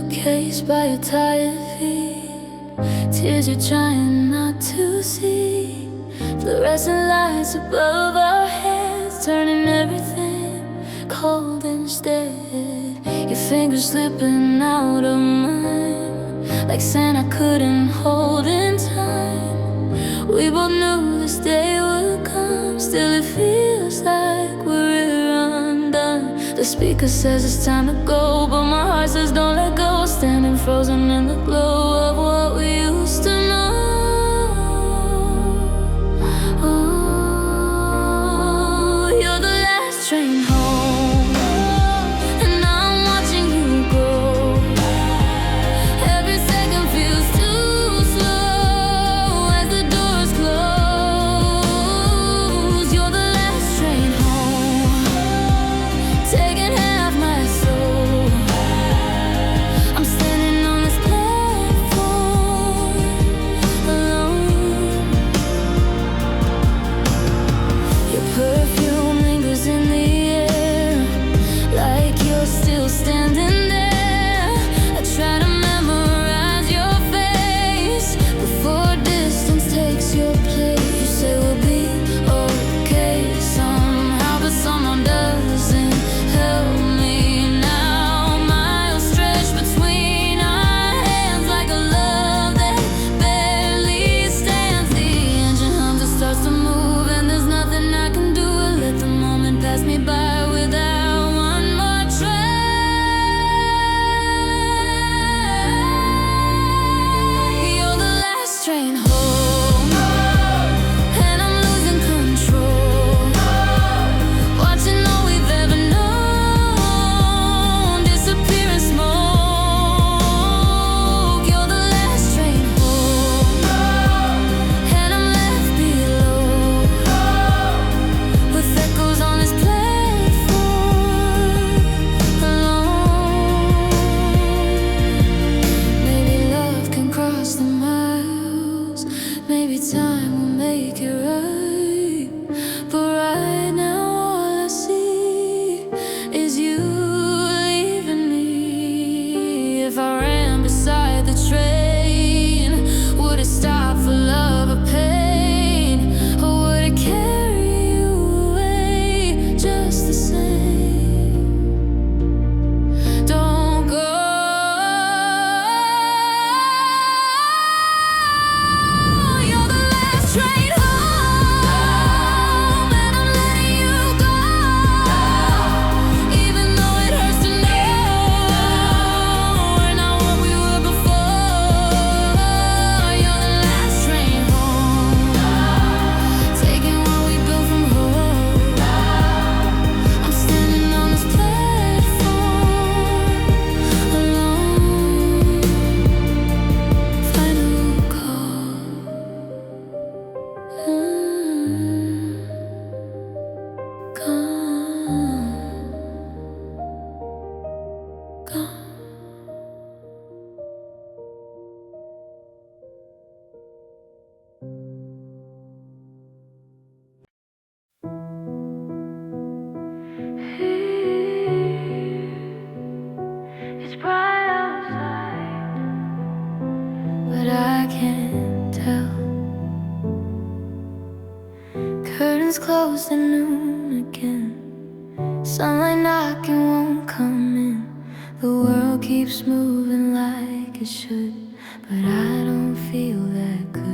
suitcase by your tired feet. Tears you're trying not to see. Fluorescent lights above our heads, turning everything cold instead. Your fingers slipping out of mine, like sand I couldn't hold in time. We both knew this day would come, still it feels like we're undone. The speaker says it's time to go, but my heart says don't let go. Standing frozen in the glow of what we used to know. Oh, you're the last train home, and I'm watching you go. Every second feels too slow as the doors close. You're the last train home, taking half my soul. I'm standing on this platform alone. Your perfume lingers in the air, like you're still standing there. I try to memorize your face before distance takes your place. You say we'll be okay somehow, but somehow doesn't help me now. Miles stretch between our hands like a love that barely stands. The engine hums, it starts to move, and there's nothing I can do to let the moment pass me by without one more try. You're the last train home, and I'm losing control, watching all we've ever known disappear in smoke. You're the last train home, and I'm left below with echoes on this platform alone. Maybe love can cross the miles, maybe time will make it right. But right now all I see is you leaving me. If I ran beside the train, would it stop for love or pain? Or would it carry you away just the same? Don't go. You're the last train home, and I'm letting you go, even though it hurts to know we're not what we were before. You're the last train home, taking what we built from hope. I'm standing on this platform alone. Final call. Gone. It's bright outside, but I can't tell. Curtains closed at noon again. Sunlight knocking won't come in. The world keeps moving like it should, but I don't feel that good.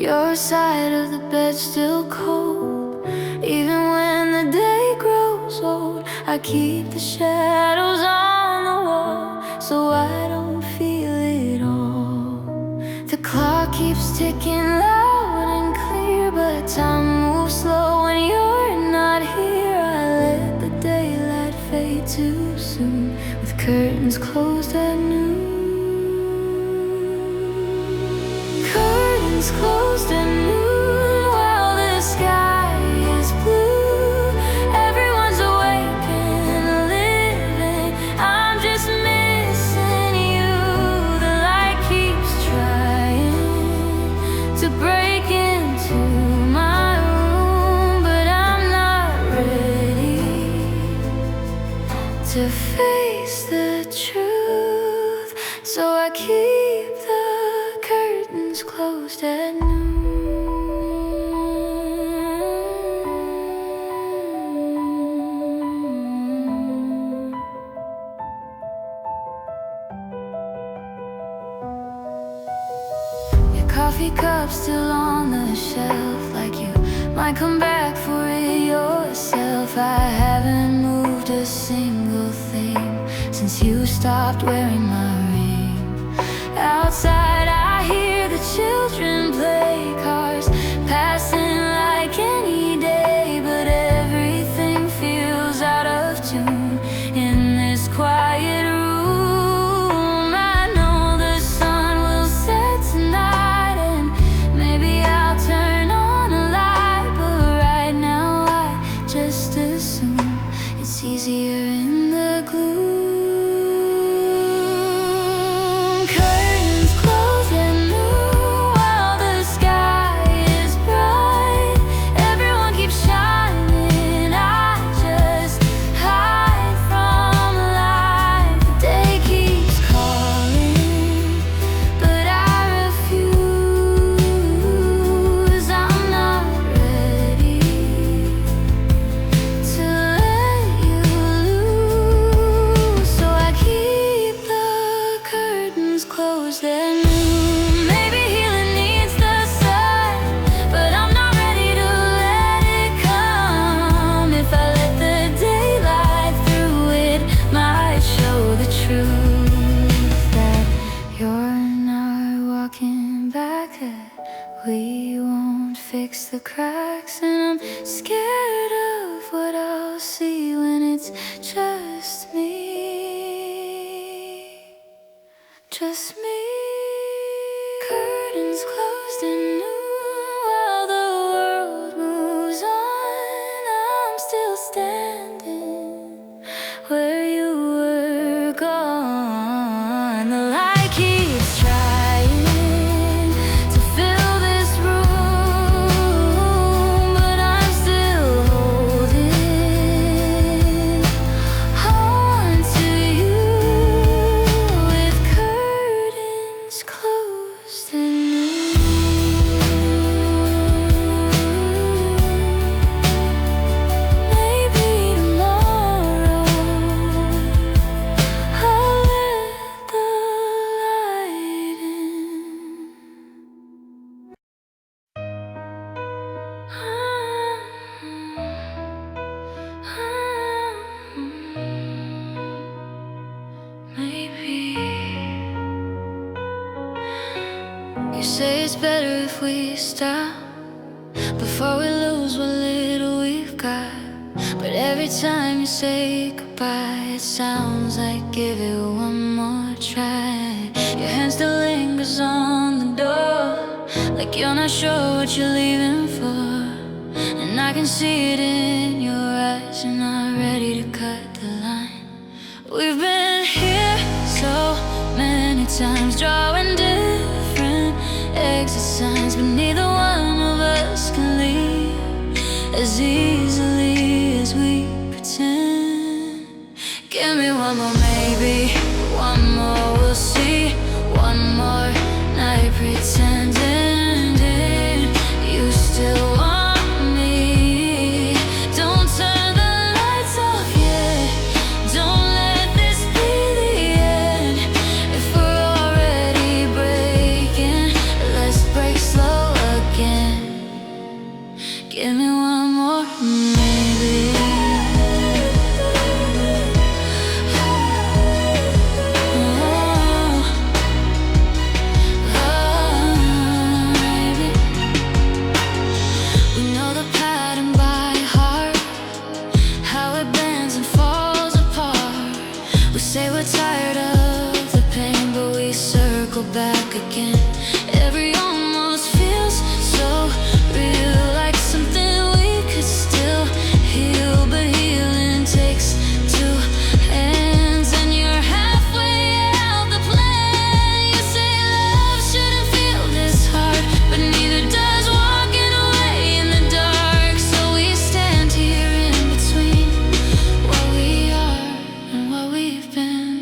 Your side of the bed still cold, even when the day grows old. I keep the shadows on the wall, so I don't feel it all. The clock keeps ticking loud and clear, but time moves slow when you're not here. I let the daylight fade too soon, with curtains closed at noon. Curtains closed at noon while the sky is blue. Everyone's awake and living. I'm just missing you. The light keeps trying to break into my room, but I'm not ready to face face the truth, so I keep the curtains closed at noon. Your coffee cup still on the shelf, like you might come back for it yourself. I haven't moved a single thing since you stopped wearing my ring. Outside I hear the children play, cars passing like any day, but everything feels out of tune in this quiet room. I know the sun will set tonight, and maybe I'll turn on a light, but right now I just assume it's easier in the gloom. We won't fix the cracks, and I'm scared of what I'll see when it's just me. Just me. Curtains closed and noon, while the world moves on, I'm still standing where you were gone. The light keeps trying to fill this room, but I'm still holding on to you with curtains closed and maybe tomorrow I'll let the light in. Maybe you say it's better if we stop before we lose what little we've got. But every time you say goodbye, it sounds like give it one more try. Your hand still lingers on the door, like you're not sure what you're leaving for. And I can see it in your eyes, you're not ready to cut the line. We've been here so many times, drawing different exit signs, but neither one of us can leave as easily as we pretend. Give me one more maybe, one more we'll see, one more night pretending you still want me. Don't turn the lights off yet, don't let this be the end. If we're already breaking, let's break slow again. Give me one more maybe. Maybe. We know the pattern by heart, how it bends and falls apart. We say we're tired of the pain, but we circle back again. Every almost feels so real, like something we could still heal. But healing takes two hands, and you're halfway out the plan. You say love shouldn't feel this hard, but neither does walking away in the dark. So we stand here in between what we are and what we've been.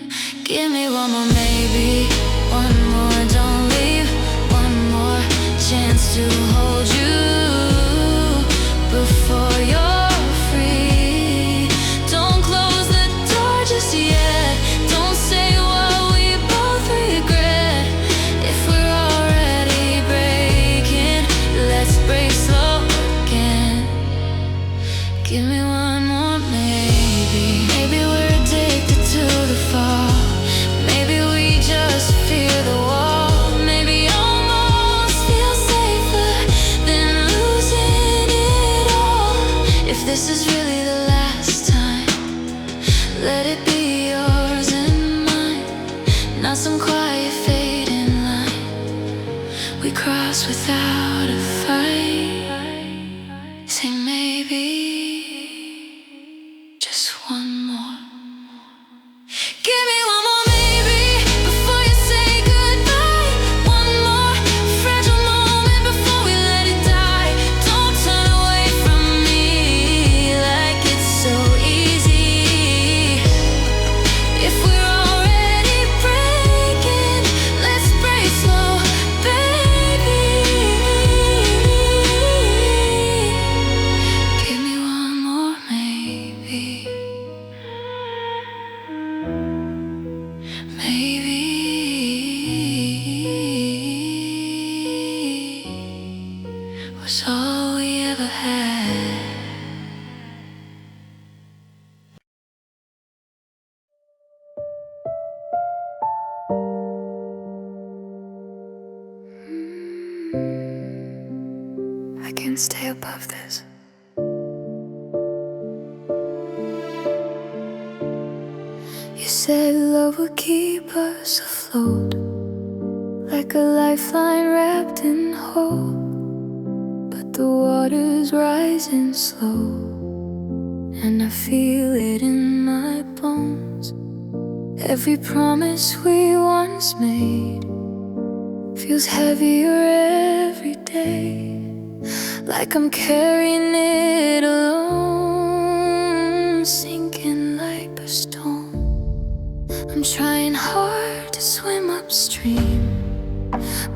Give me one more maybe, one more, don't leave, one more chance to hold you before you're free. Don't close the door just yet, don't say what we both regret. If we're already breaking, let's break slow again. Give me one more maybe. Maybe we're addicted to the fall. Maybe we just fear the wall. Maybe almost feel safer than losing it all. If this is really the last time, let it be yours and mine. Not some quiet fading line we cross without a fight. Say maybe, just one more. Give me one more maybe before you say goodbye. One more fragile moment before we let it die. Don't turn away from me like it's so easy. If we're already breaking, let's break slow, baby. Give me one more maybe. Maybe was all we ever had. I can't stay above this. You said love would keep us afloat, like a lifeline wrapped in hope. But the water's rising slow, and I feel it in my bones. Every promise we once made feels heavier every day, like I'm carrying it alone, sinking like a stone. I'm trying hard to swim upstream,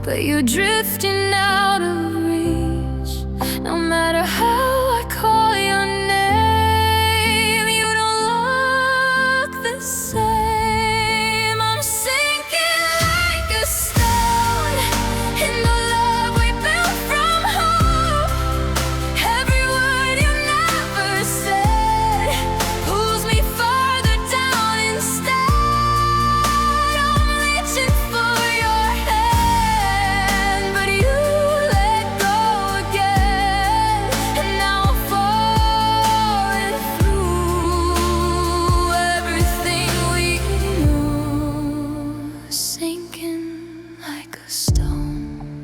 but you're drifting out of reach. No matter how I call your name, you don't look the same. I'm sinking like a stone in the love we built from hope. Every word you never said pulls me farther down instead. I'm reaching for your hand, but you let go again. And now I'm falling through everything we knew, sinking like a stone.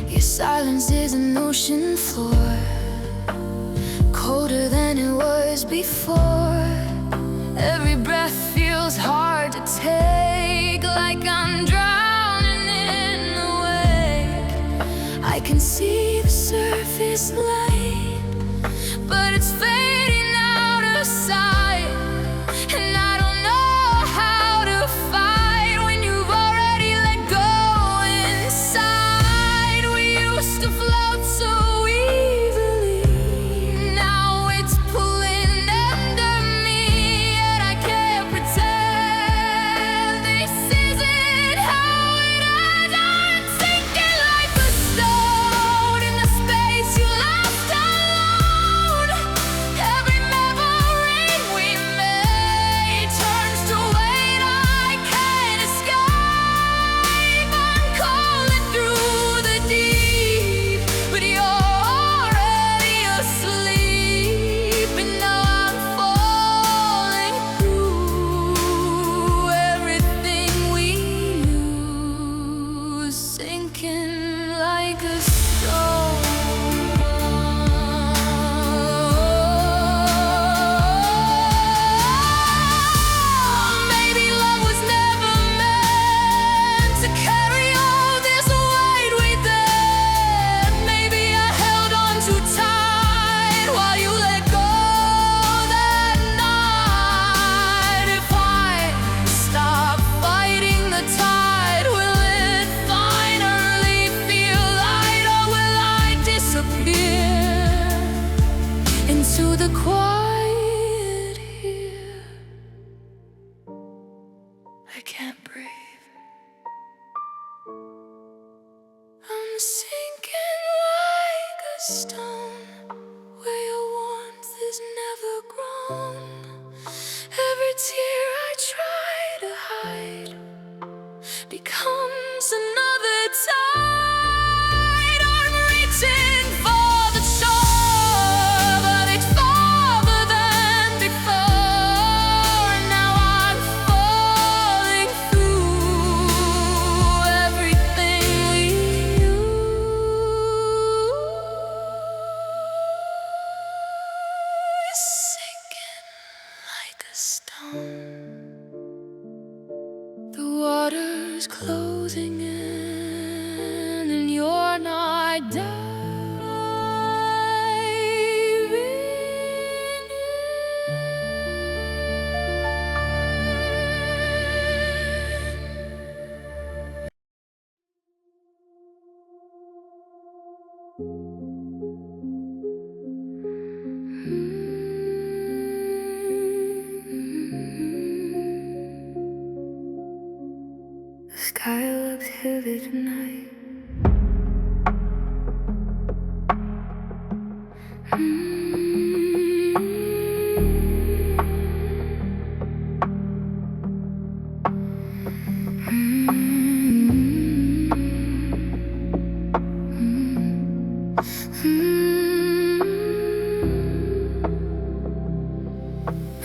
Your silence is an ocean floor, colder than it was before. Every breath feels hard to take, like I'm drowning in the wake. I can see the surface light, but it's fading out of sight. And I don't know how to fight when you've already let go inside. We used to float so easily, now it's pulling under me, yet I can't pretend this isn't how it ends. I'm sinking like a stone in the space you left stone, where your warmth is never grown. Every tear I try to hide becomes another tide. I'm reaching for the shore, but it's farther than before. Now I'm falling through everything we knew. Sinking like a stone. The water's closing in, and you're not diving in. The sky looks heavy tonight.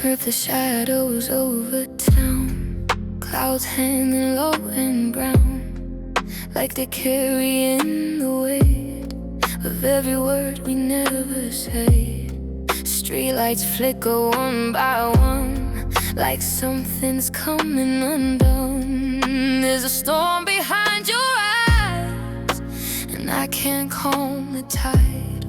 Heard the shadows over town, clouds hanging low and brown, like they're carrying the weight of every word we never say. Streetlights flicker one by one, like something's coming undone. There's a storm behind your eyes, and I can't calm the tide.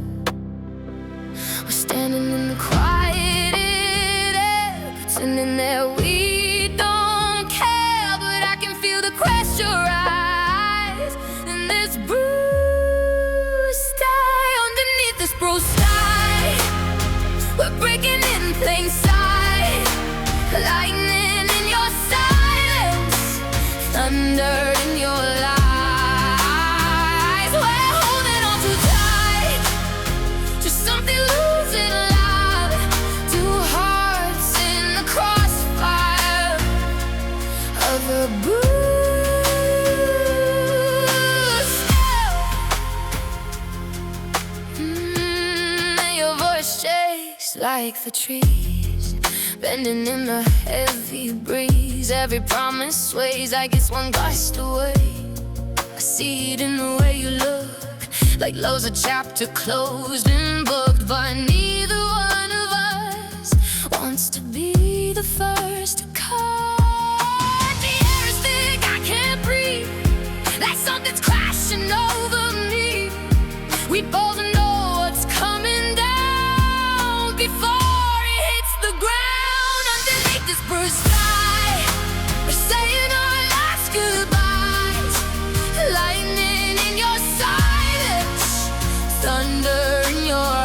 We're standing in the quiet air, pretending that we don't care, but I can feel the pressure rise in this bruised sky. Underneath this bruised sky, we're breaking in plain sight. Lightning in your silence, thunder in your lies. We're holding on too tight to something losing loud. Two hearts in the crossfire of a bruised sky. Your voice shakes like the trees, bending in the heavy breeze. Every promise sways like it's one gust away. I see it in the way you look, like love's a chapter closed and booked. But neither one of us wants to be the first to cut. The air is thick, I can't breathe, like something's crashing over me. We both know what's coming down before it hits the ground. Underneath this bruised sky, we're saying our last goodbyes. Lightning in your silence, thunder in your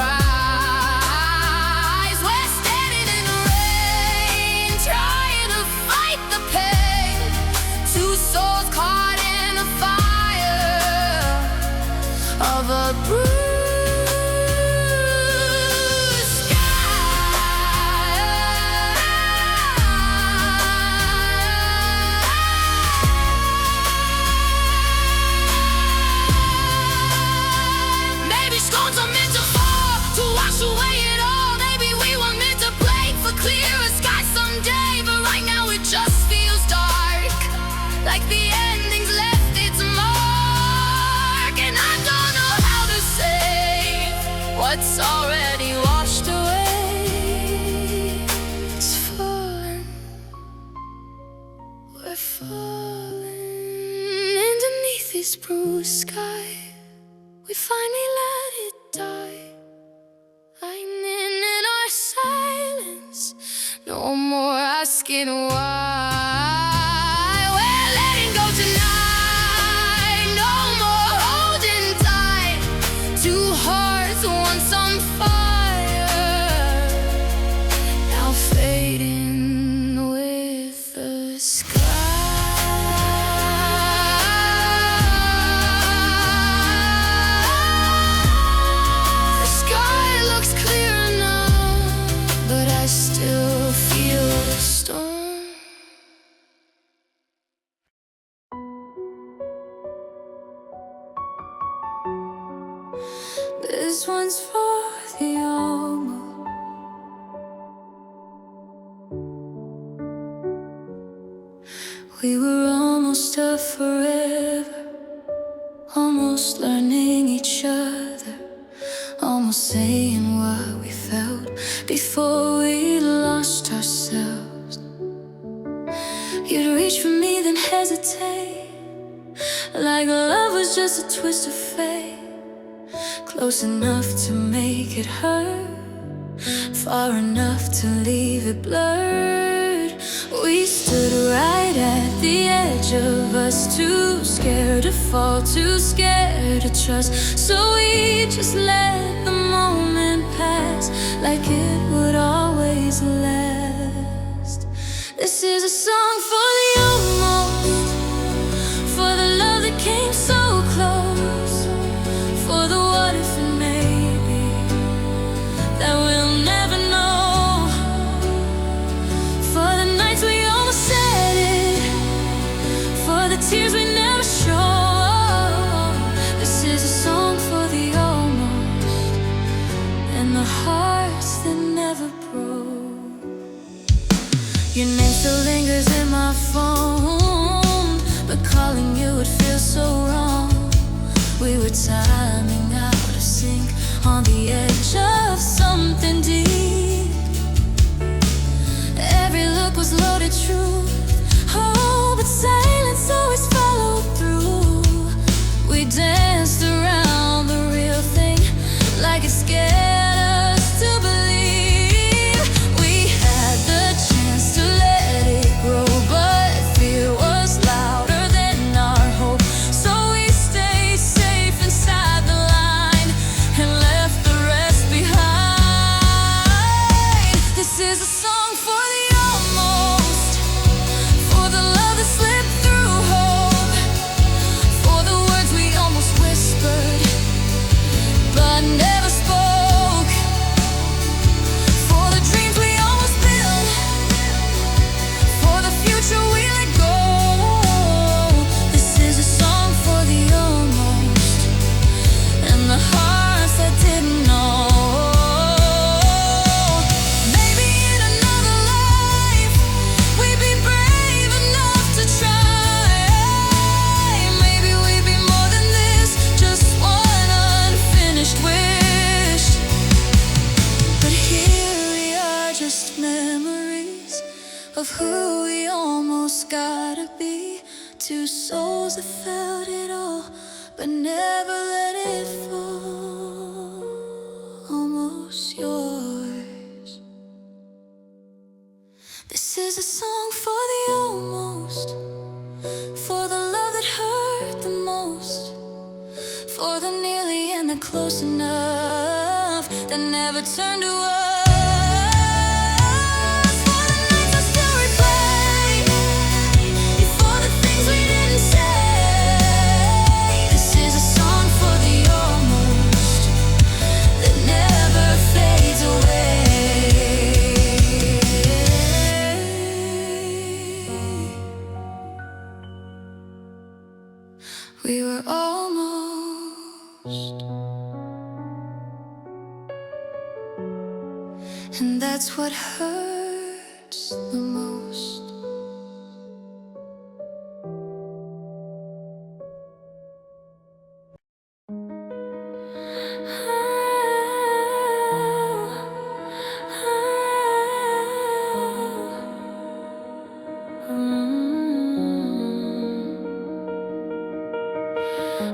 eyes. We're standing in the rain, trying to fight the pain. Two souls caught in a fire of a bruised maybe storms are meant to fall, to wash away it all. Maybe we were meant to play for clearer skies someday. But right now it just feels dark, like the ending's left its mark. And I don't know how to say what's already washed away. It's falling, we're falling. Underneath this bruised sky, we finally let it die. Lightning in our silence, no more asking why. We're letting go tonight, no more holding tight. Two hearts once on fire, now fading with the sky. This one's for the almost. We were almost a forever, almost learning each other, almost saying what we felt before we lost ourselves. You'd reach for me, then hesitate, like love was just a twist of fate, close enough to make it hurt, far enough to leave it blurred. We stood right at the edge of us, too scared to fall, too scared to trust. So we just let the moment pass, like it would always last. This is a song for the almost, for the love that came so close, for the what if and maybe that we'll never know, for the nights we almost said it, for the tears we never showed. This is a song for the almost, and the hearts that never broke. Your name still lingers in my phone, but calling you would feel so wrong. We were timing out of sync, on the edge of something deep. Every look was loaded truth, oh, but silence always followed through. We danced around the real thing, like it scared us to believe. We had the chance to let it grow, but fear was louder than our hope. So we stayed safe inside the line and left the rest behind. This is a song for the almost, for the love that slipped through hope, for the words we almost whispered but never spoke, for the dreams we almost built, for the future we let go. This is a song for the almost, and the hearts that didn't know. Maybe in another life we'd be brave enough to try. Maybe we'd be more than this, just one unfinished wish. But here we are, just memories of who we almost gotta be. Two souls that felt it all, but never let it fall. Almost yours. This is a song for the almost, for the love that hurt the most, for the nearly and the close enough that never turned to us. For the nights I still replay, for the things we didn't say. This is a song for the almost that never fades away. We were almost, and that's what hurts the most.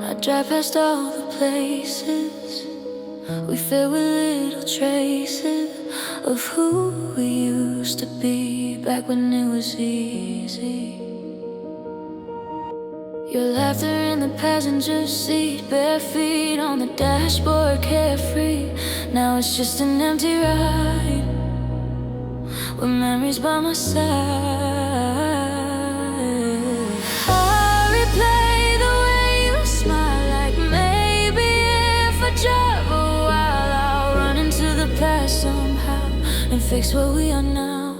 I drive past all the places we fill with little traces of who we used to be back when it was easy. Your laughter in the passenger seat, bare feet on the dashboard, carefree. Now it's just an empty ride with memories by my side. I replay the way you smile, like maybe if I drive a while I'll run into the past somehow and fix what we are now.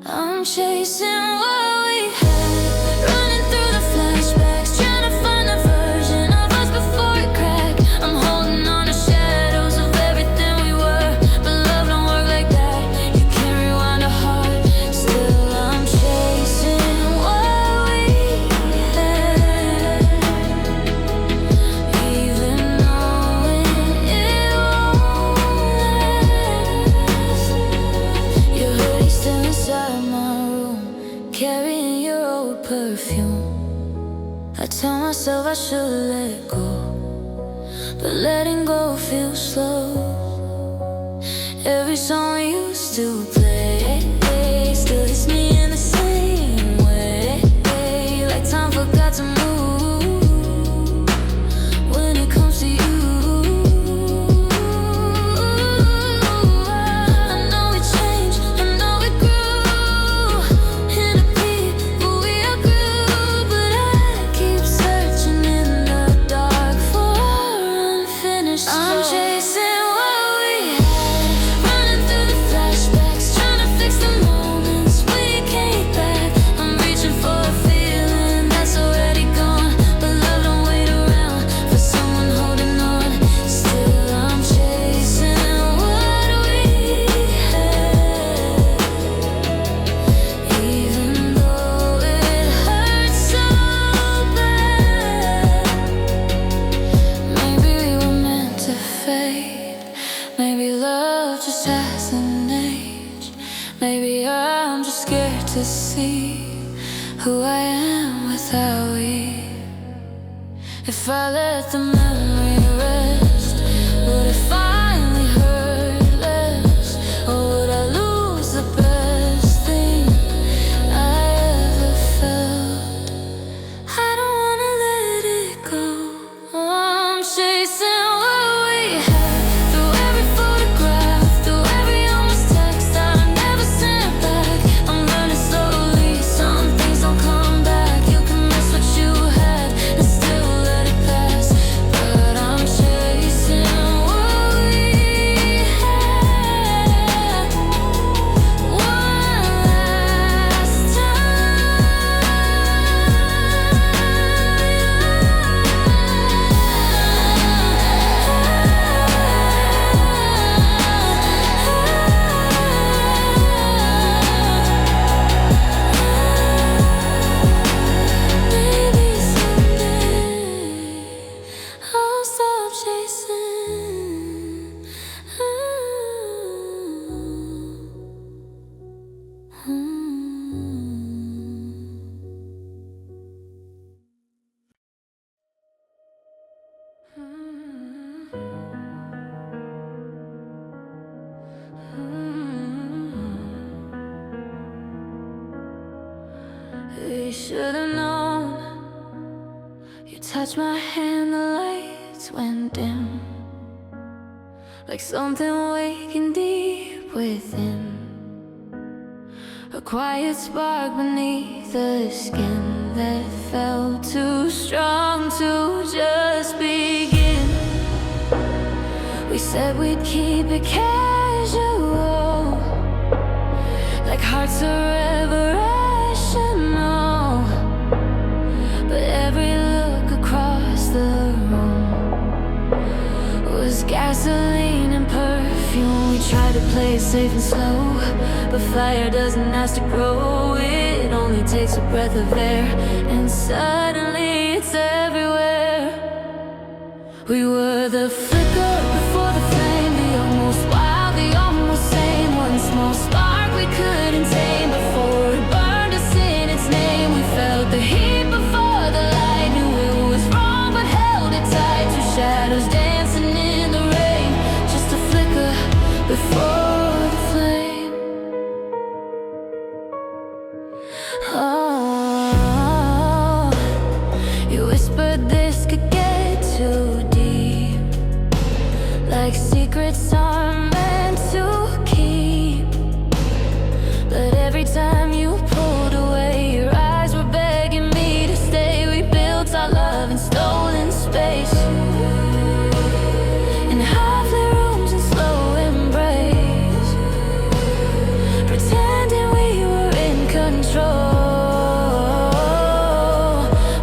I'm chasing what we had, running through the flashbacks, trying to find a version of us before it cracked. I'm holding on to shadows perfume. I tell myself I should let go, but letting go feels slow. Every song we used to play still hits me in the same way, like time forgot to move when it comes to you. Maybe love just hasn't aged. Maybe I'm just scared to see who I am without you. If I let the memory rest, would it finally hurt less? Or would I lose the best thing I ever felt? I don't wanna let it go. I'm chasing what we had. We should've known. You touched my hand, the lights went dim, like something waking deep within. A quiet spark beneath the skin that felt too strong to just begin. We said we'd keep it casual, like hearts forever rational. But every look across the room was gasoline and perfume. We tried to play it safe and slow, but fire doesn't ask to grow. It only takes a breath of air, and suddenly it's everywhere. We were the flicker before the flame, the almost wild, the almost sane. One small spark we couldn't tame before it burned us in its name. We felt the heat before the light, knew it was wrong but held it tight. Two shadows dancing in the rain, just a flicker before the flame. Oh, you whispered this could get too deep, like secrets aren't meant to keep. But every time you pulled away, your eyes were begging me to stay. We built our love in stolen space, in half-lit rooms and slow embrace, pretending we were in control.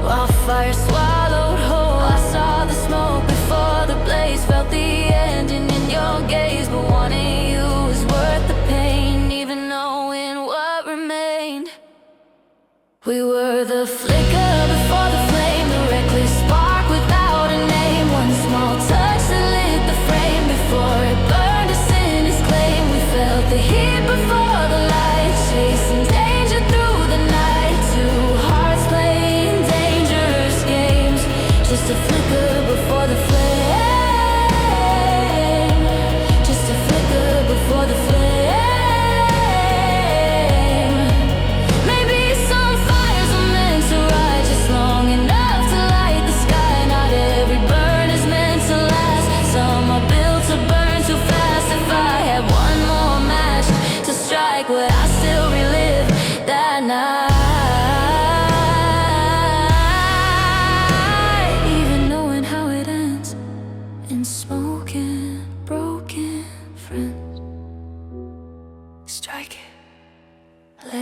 While fire swallowed whole, I saw the smoke before the blaze, felt the ending in your gaze. But wanting you was worth the pain, even knowing what remained. We were the flicker before the flame, the reckless spark without a name. One small touch that lit the frame before it burned us in its claim. We felt the heat before the light, chasing danger through the night. Two hearts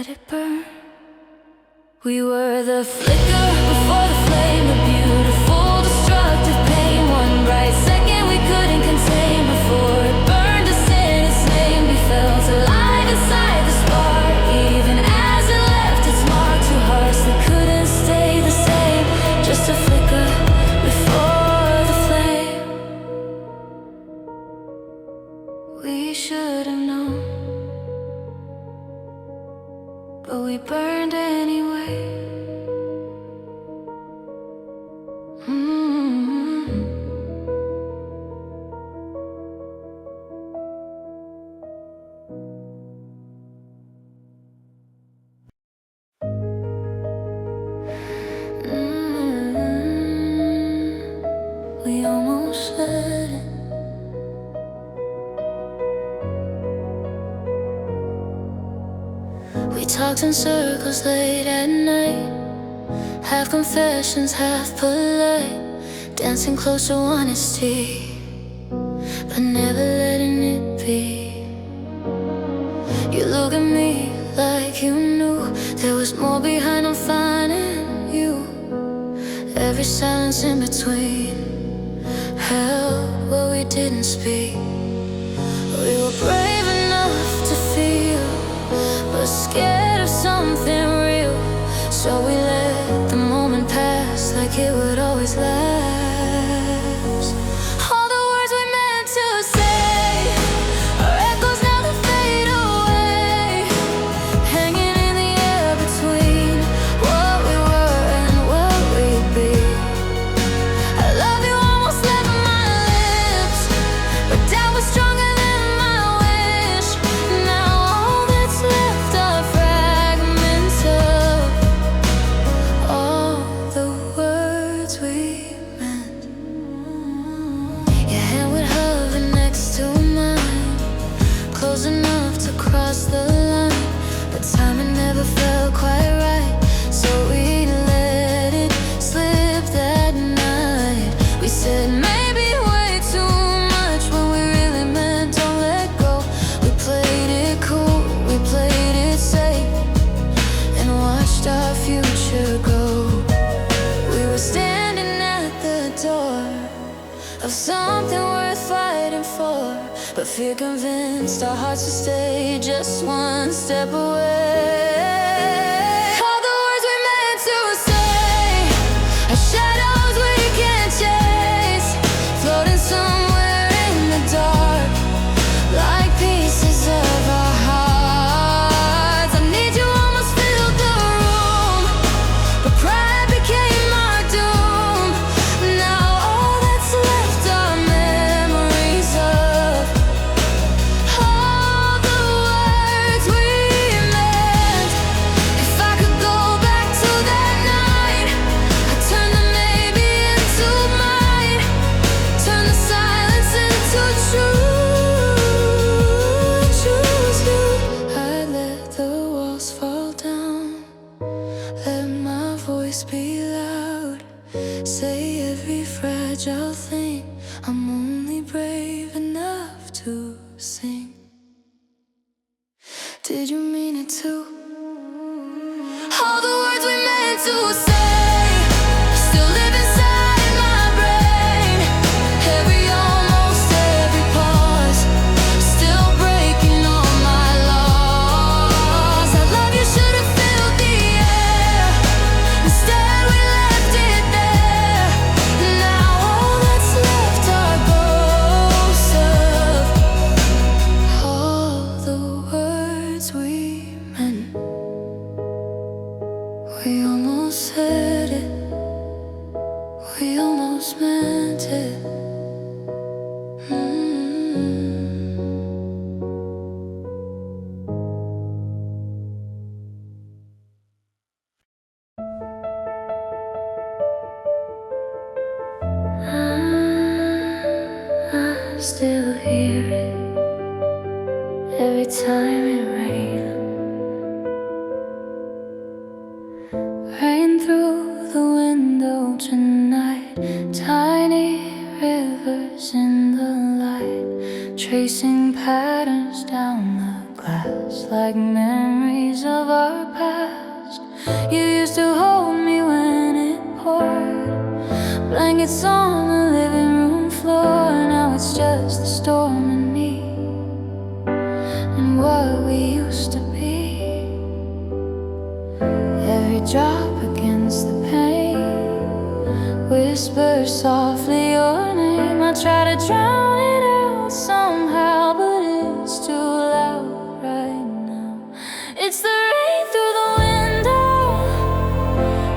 let it burn. We were the flicker before the flame, the beautiful, destructive pain. One bright second we couldn't contain before it burned us in its name. We felt alive inside the spark, even as it left its mark. Two hearts that couldn't stay the same, just a flicker before the flame. We should have known, but we burned anyway. We almost let it. We talked in circles late at night, half confessions, half polite, dancing close to honesty, but never letting it be. You look at me like you knew there was more behind. I'm finding you. Every silence in between held what we didn't speak. We were brave enough to feel, but scared of something real. So we let the moment pass like it would always last. All the words we meant to say are echoes now that fade away, hanging in the air between what we were and what we'd be. I love you almost left my lips, but doubt was stronger than my wish. Now all that's left are fragments of all the words we meant. Your hand would hover next to mine, close enough to cross the line, but timing never felt quite right, so we let it slip that night. We said maybe way too much when we really meant don't let go. We played it cool, we played it safe, and watched our future go. We were standing at the door of something worth fighting for, but fear convinced our hearts to stay just one step away. All the words we meant to say are shadows we can't chase, floating somewhere in the dark, like pieces of our hearts. I need you almost filled the room, but pride became our doom. Now all that's left are memories of all the words we meant. If I could go back to that night, I'd turn the maybe into mine, turn the silence into truth. Choose you. I'd let the walls fall down, let my voice be loud, say every fragile thing I'm only brave enough to sing. Did you mean it too? All the words we meant to say still live inside my brain. Every almost, every pause, still breaking all my laws. I love you should have filled the air, instead we left it there. Now all that's left are ghosts of all the words we meant. We almost said it, we almost meant it. I still hear it every time it rains. Rain through the window tonight, tiny rivers in the light, tracing patterns down the glass like memories of our our past. You used to hold me when it poured, blankets on the living room floor. Now it's just the storm and me, and what we used to be. Every drop against the pane whispers softly your name. I try to drown it out somehow, but it's too loud right now. It's the rain through the window,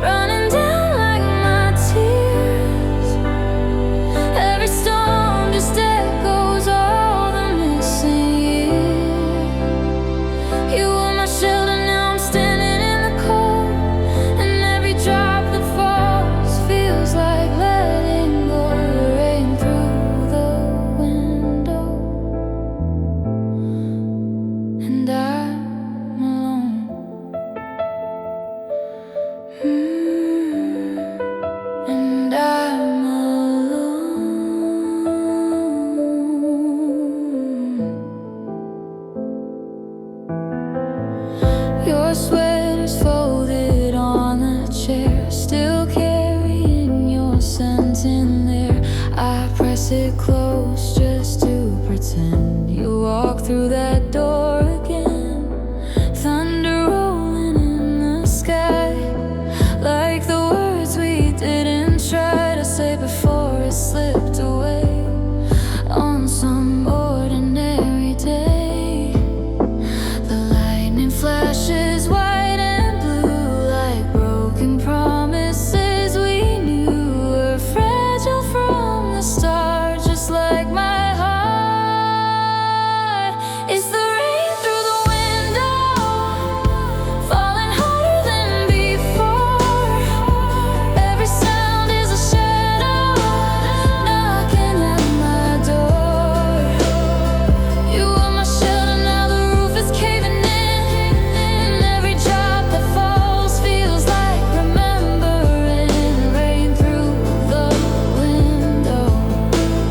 running down like my tears. Every storm just echoes all the missing years. You were my shelter, now I'm standing in the cold, and every drop that falls feels like letting go of the rain through the window. And I'm alone. And I'm alone. Your sweater's folded on the chair, still carrying your scent in there. I press it close just to pretend you walk through that door again. Thunder rolling in the sky, like the words we didn't try to say before it slipped away on some ordinary day. The lightning flashes white and blue like broken promises we knew were fragile from the start, just like my heart. It's the rain through the window, falling harder than before. Every sound is a shadow knocking at my door. You were my shelter, now the roof is caving in, and every drop that falls feels like remembering rain through the window.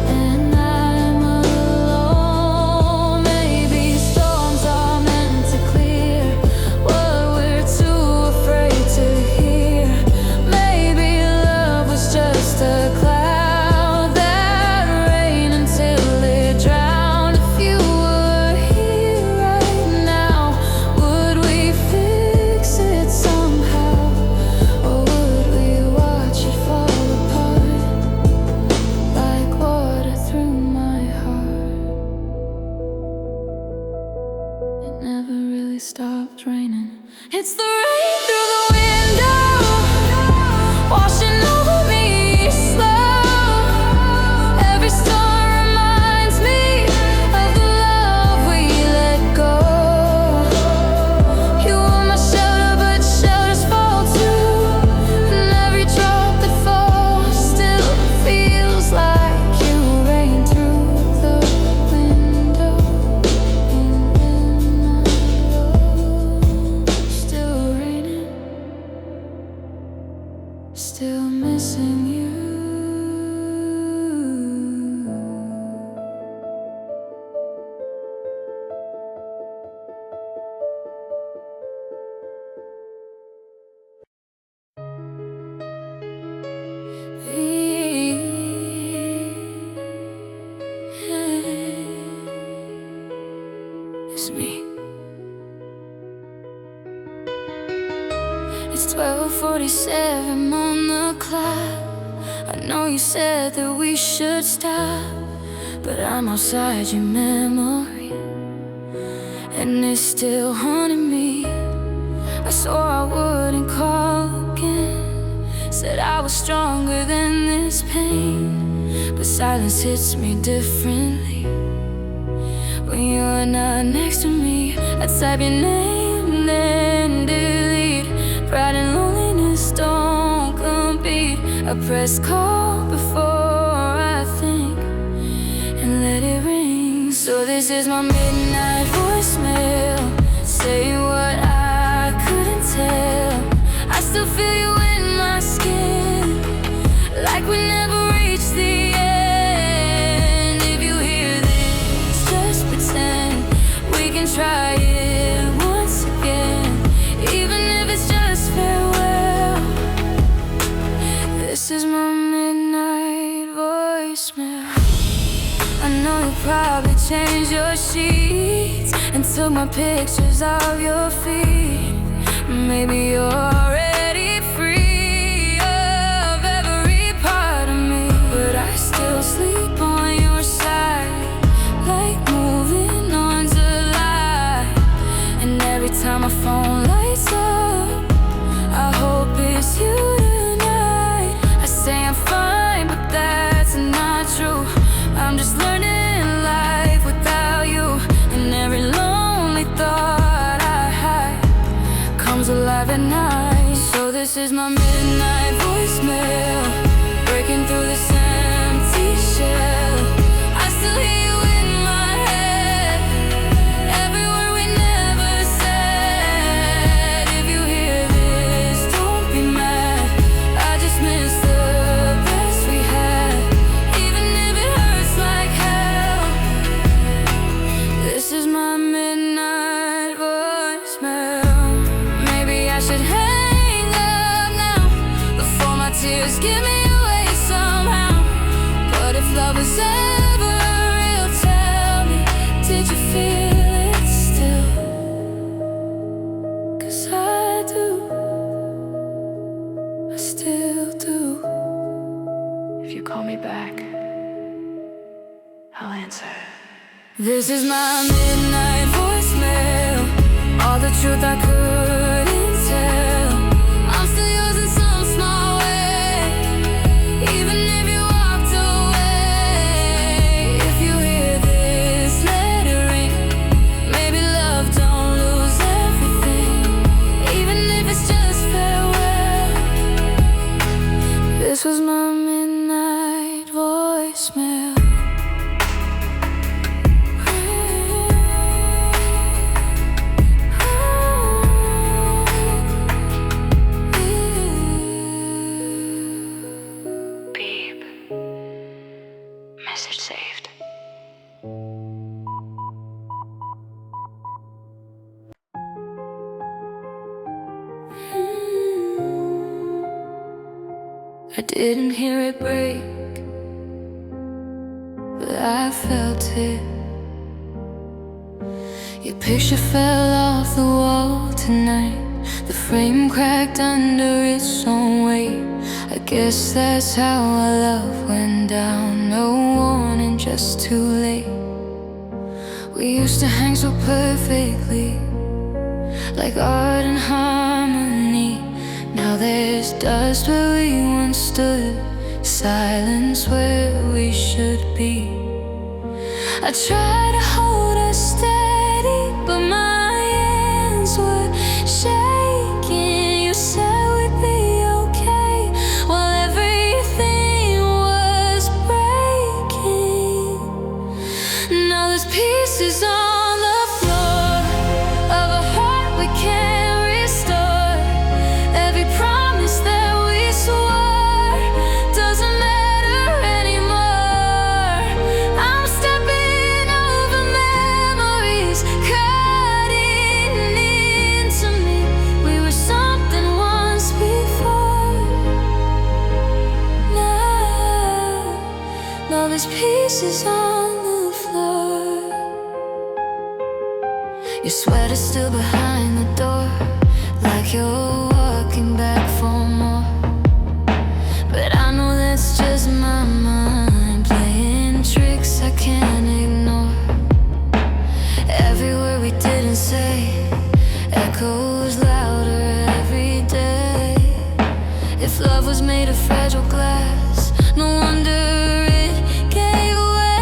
And I'm alone. Maybe storms are meant to clear what we're too afraid to hear. Maybe love was just a cloud that rained until it drowned. If you were here right now, would we fix it somehow? Or would we watch it fall apart like water through my heart? It never really stopped raining. It's the rain through the window, washing over me slow. Every storm reminds me of the love we let go. You were my shelter, but shelters fall too, and every drop that falls still feels like you rain through the window. Still raining, still missing you. It's me. It's 12:47 on the clock. I know you said that we should stop, but I'm outside your memory, and it's still haunting me. I swore I wouldn't call again, said I was stronger than this pain, but silence hits me differently when you're not next to me. I type your name, then delete. Pride and loneliness don't compete. I press call before I think, and let it ring. So this is my midnight voicemail, saying what I couldn't tell. I still feel you in my skin, like we never reached the end. If you hear this, just pretend we can try it once again. Even probably changed your sheets and took my pictures of your feet. Maybe you're already free of every part of me, but I still sleep on your side, like moving on's a lie. And every time my phone lights up, I hope it's you tonight. I say I'm fine, but that's not true. I'm just learning life without you, and every lonely thought I hide comes alive at night. So this is my midnight voicemail, breaking through this empty shell. I still hear you in my head, every word we never said. If you hear this, don't be mad, I just miss the best we had, even if it hurts like hell. This is my midnight voicemail. Maybe I should hang up now before my tears give me away somehow. But if love was ever real, tell me, did you feel it still? 'Cause I do, I still do. If you call me back, I'll answer. This is my midnight voicemail, all the truth I couldn't tell. I'm still yours in some small way, even if you walked away. If you hear this, let it ring. Maybe love don't lose everything, even if it's just farewell. This was my midnight voicemail. Message saved. I didn't hear it break, but I felt it. Your picture fell off the wall tonight, the frame cracked under its own weight. I guess that's how our love went down, no warning, just too late. We used to hang so perfectly, like art and harmony. Now there's dust where we once stood, silence where we should be. I tried to hold us steady, but my hands were shaking. You said we'd be okay while everything was breaking. Now there's pieces on the floor of a heart we can't restore. Every promise that we swore doesn't matter anymore. I'm stepping over memories, cutting into me. We were something once before. Now there's pieces on the floor. Your sweater's still behind the door, like you're walking back for more. But I know that's just my mind playing tricks I can't ignore. Every word we didn't say echoes louder every day. If love was made of fragile glass, no wonder it gave way.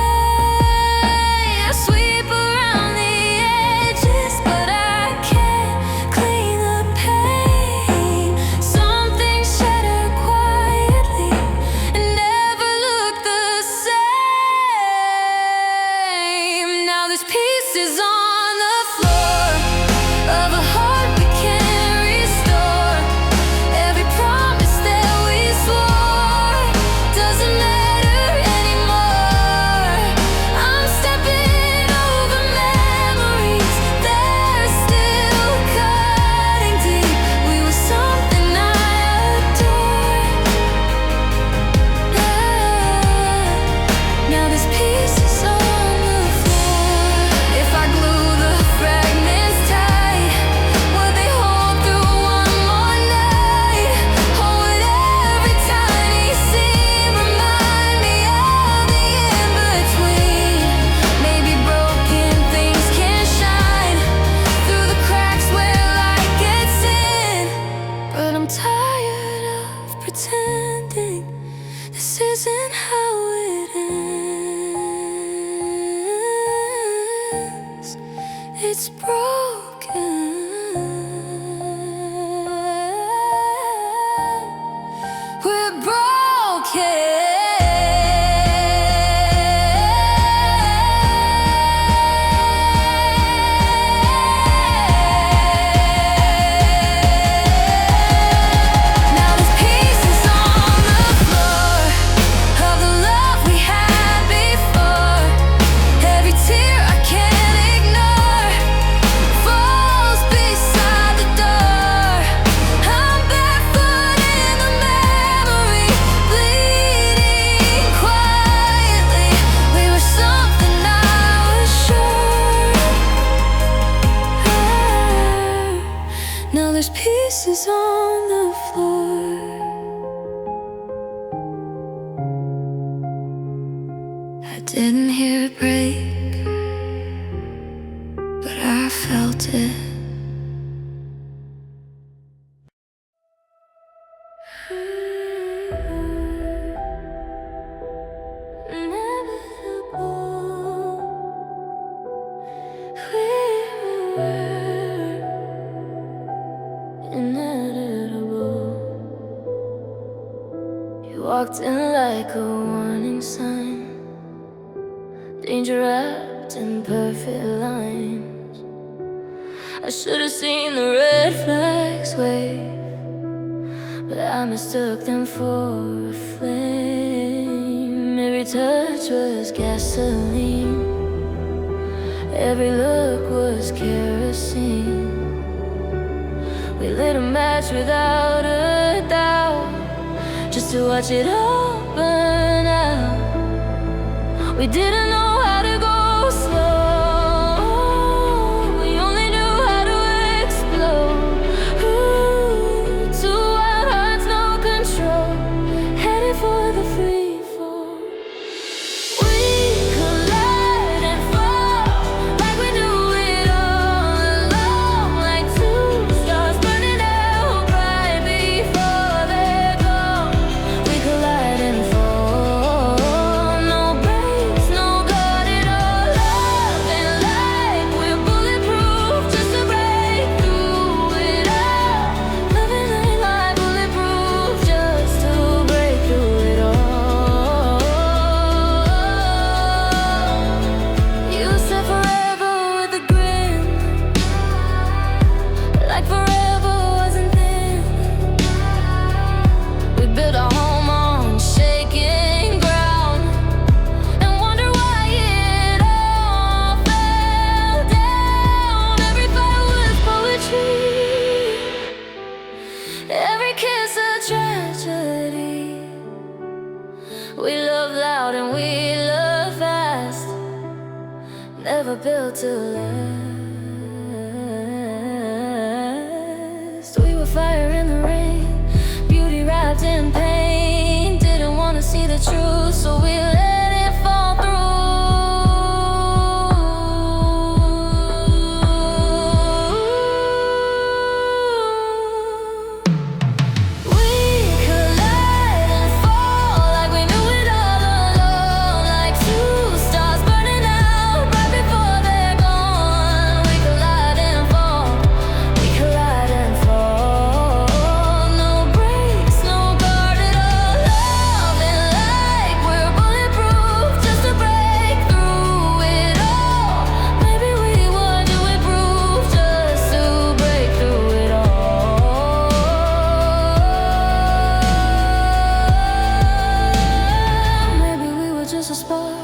I sweep around the edges, but I can't clean the pain. Some things shatter quietly and never look the same. Now there's pieces on the floor of a heart we can't restore. Every promise that we swore doesn't matter there's pieces on the floor. I didn't hear it break, but I felt it. Inevitable. You walked in like a warning sign, danger wrapped in perfect lines. I should have seen the red flags wave, but I mistook them for a flame. Every touch was gasoline, every look was kerosene. We lit a match without a doubt, just to watch it all burn out. We didn't know how to go slow, we only knew how to explode. Ooh, two wild hearts, no control, headed for the free fall. We collide and fall like we knew it all along, like two stars burning out right before they're gone. We collide and fall, no brakes, no guarded or loving like we're bulletproof, just to break through it all. Loving like bulletproof, just to break through it all. You said forever with a grin, like forever wasn't then. We built our home on shaking ground, and wonder why it all fell down. Every fight was poetry, every kiss a tragedy. We love loud and we love fast, never built to last. We were fire in the rain, beauty wrapped in pain. Didn't want to see the truth, so we let it fall through. We collide and fall like we knew it all along, like two stars burning out right before they're gone. We collide and fall, we collide and fall. No brakes, no guarded or loving like we're bulletproof, just to break through it all. Maybe we were bulletproof, just to break through it all. Maybe we were just a spark,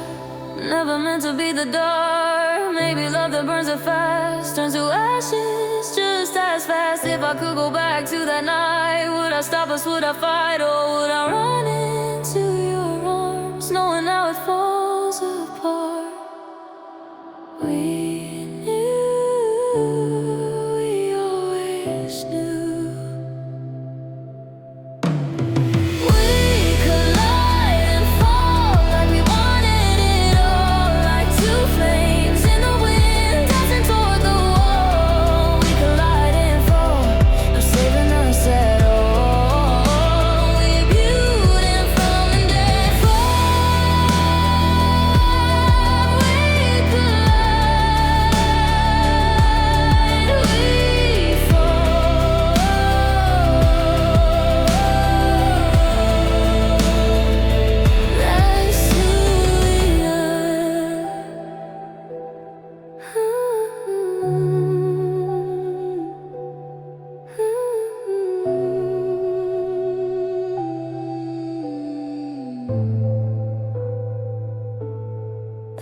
never meant to be the dark. Maybe love that burns it fast turns to ashes just as fast. If I could go back to that night, would I stop us, would I fight, or would I run into your arms, knowing how it falls apart? We knew, we always knew. We collide and fall like we wanted it all, like two flames in the wind dancing toward the wall. We collide and fall, no saving us at all. We built from the dead fall. We collide, we fall. That's who we are.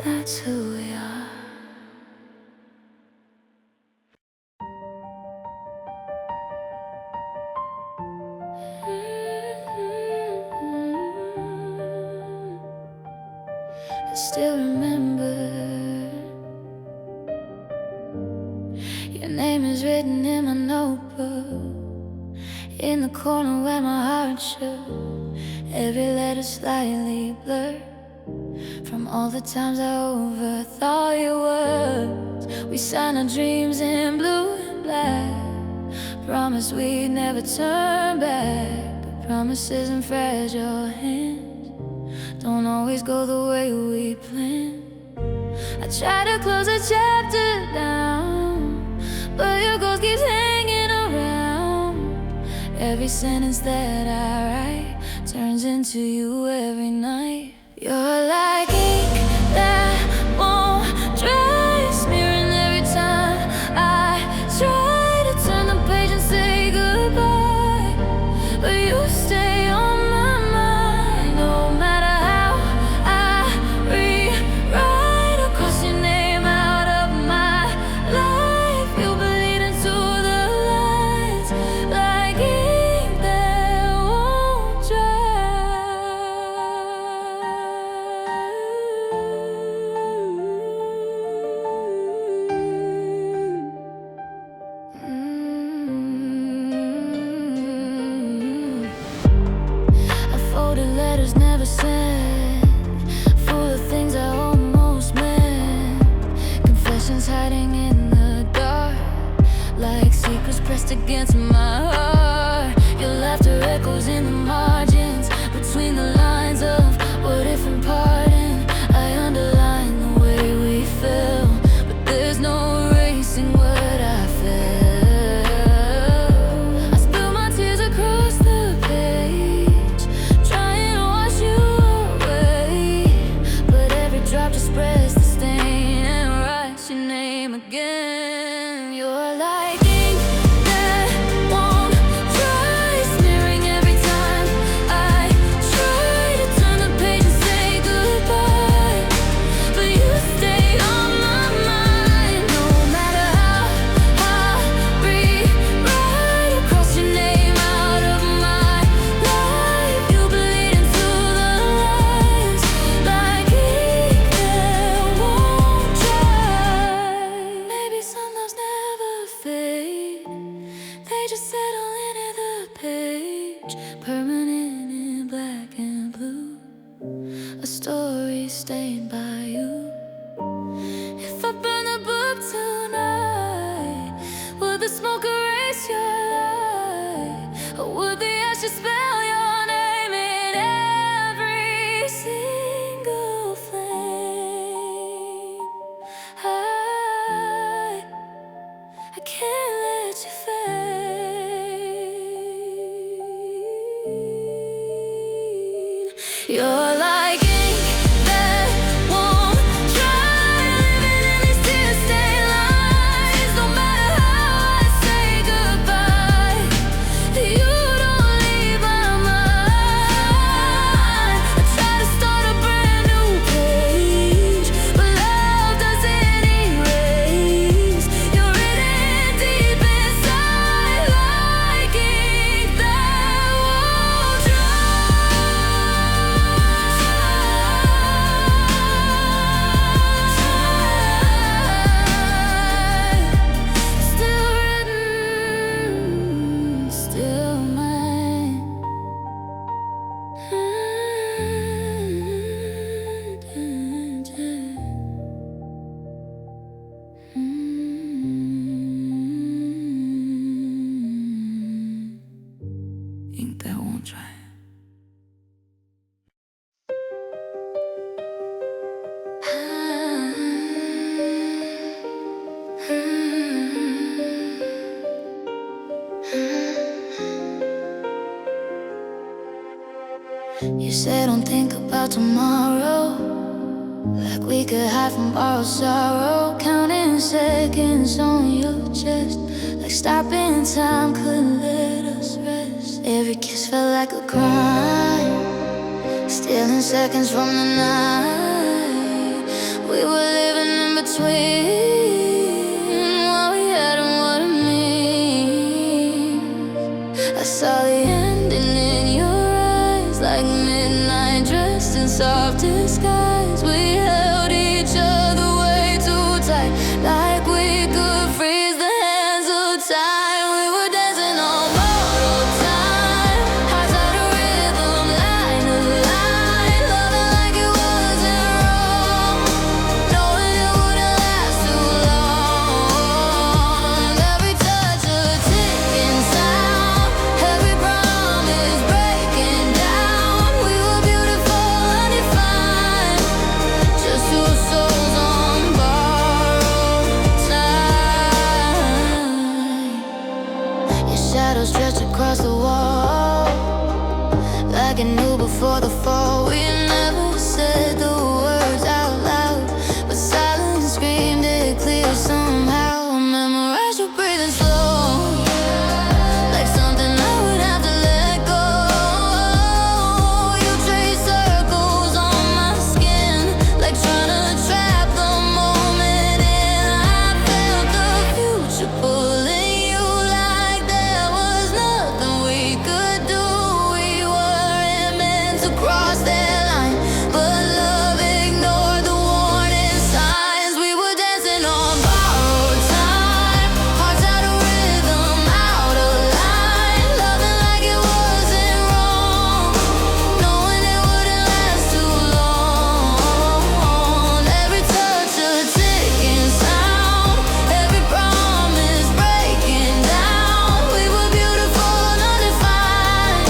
That's who we are. I still remember your name is written in my notebook. in the corner where my heart should. Every letter slightly blurred from all the times I overthought your words. We signed our dreams in blue and black, promised we'd never turn back. But promises in fragile hands don't always go the way we planned. I tried to close a chapter down, but your ghost keeps hanging around. Every sentence that I write turns into you every night. You're like ink that won't dry, smearing every time I try to turn the page and say goodbye. But you stay on my mind, no matter how I rewrite or cross your name out of my life. You bleed into the lines like ink that won't dry. I folded letters never sent, full of things I almost meant. Confessions hiding in the dark, like secrets pressed against my heart. Your laughter echoes in the margins, between the lines of what if and pardon. I underline the way we fell, but there's no erasing what I felt. I spill my tears across the page, trying to wash you away, but every drop just spreads the stain and writes your name again. You're like ink that won't dry, smearing every time I try to turn the page and say goodbye. But you stay on my mind, no matter how I rewrite or cross your name out of my life. You bleed into the lines like ink that won't dry. Maybe some loves never fade, they just settle into the page, permanent in black and blue, a story stained by you. If I burn the book tonight, would the smoke erase your light? Or would the ashes spell your name in every single flame? I can't let you fade. You're like ink that won't dry, living in these tear-stained lines. No matter how I say goodbye, you don't leave my mind. I try to start a brand new page, but love doesn't erase. You're written deep inside like ink that won't dry. Still written, still mine. Ink that won't dry. You said don't think about tomorrow, like we could hide from borrowed sorrow. Counting seconds on your chest, like stopping time couldn't let us rest. Every kiss felt like a crime, stealing seconds from the night. We were living in between what we had and what it means. I saw the ending in your eyes, like midnight dressed in soft disguise. We held each other way too tight, like we could freeze the hands of time. We were dancing on borrowed time. across the wall, like I knew before the fall. We never said the words out loud, but silence screamed it clear somehow. I memorized your breathing slow, like something I would have to let go. You trace circles on my skin, like trying to trap the moment in. I felt the future pulling you, like there was nothing we could do. We weren't meant to cross that line, but love ignored the warning signs. We were dancing on borrowed time, hearts out of rhythm, out of line, loving like it wasn't wrong, knowing it wouldn't last too long. Every touch a ticking sound, every promise breaking down. We were beautiful and undefined,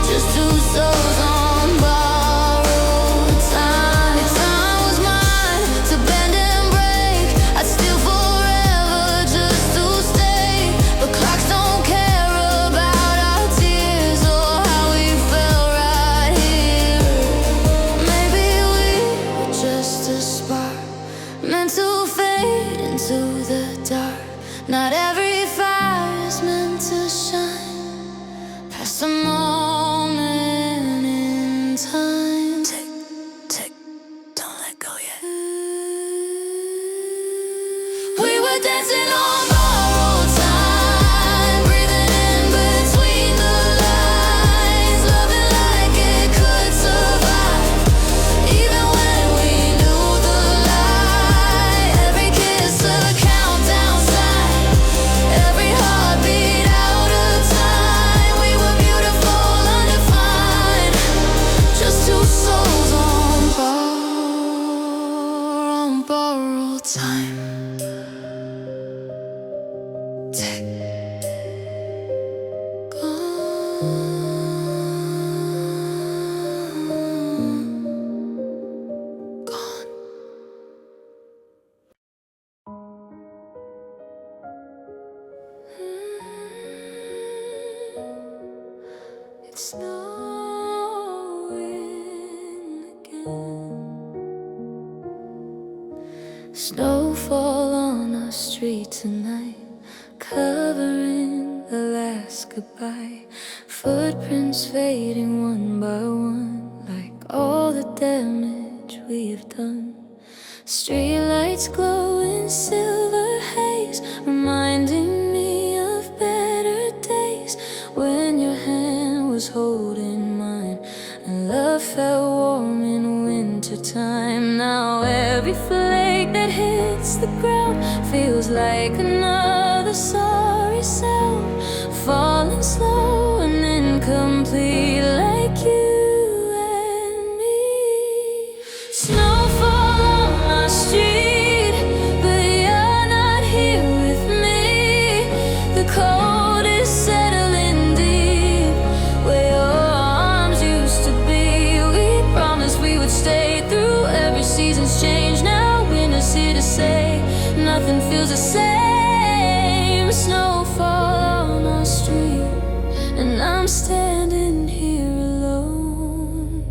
just two souls on borrowed time. The time was mine to bend and break. I'd steal forever just to stay, but clocks don't care about our tears or how we felt right here. Maybe we were just a spark, meant to fade into the dark. Not every fire is meant to shine past a moment in time. Tick, tick, don't let go yet. We were dancing on borrowed time, breathing in between the lines, loving like it could survive, even when we knew the lie. Every kiss a countdown sign, every heartbeat out of time. We were beautiful, undefined, just two souls on borrowed time. Tick, gone. It's snowing again. Snowfall on our street tonight, covering the last goodbye. Footprints fading one by one, like all the damage we have done. Streetlights glow in silver haze, reminding me of better days when your hand was holding mine and love felt warm in wintertime. Now every flake that hits the ground feels like another sorry sound, falling slow and incomplete, like you and me. Snowfall on our street, but you're not here with me. The cold is settling deep where your arms used to be. We promised we would stay through every season's change. Now winter's here to say nothing feels the same. Snowfall on our street, and I'm standing here alone.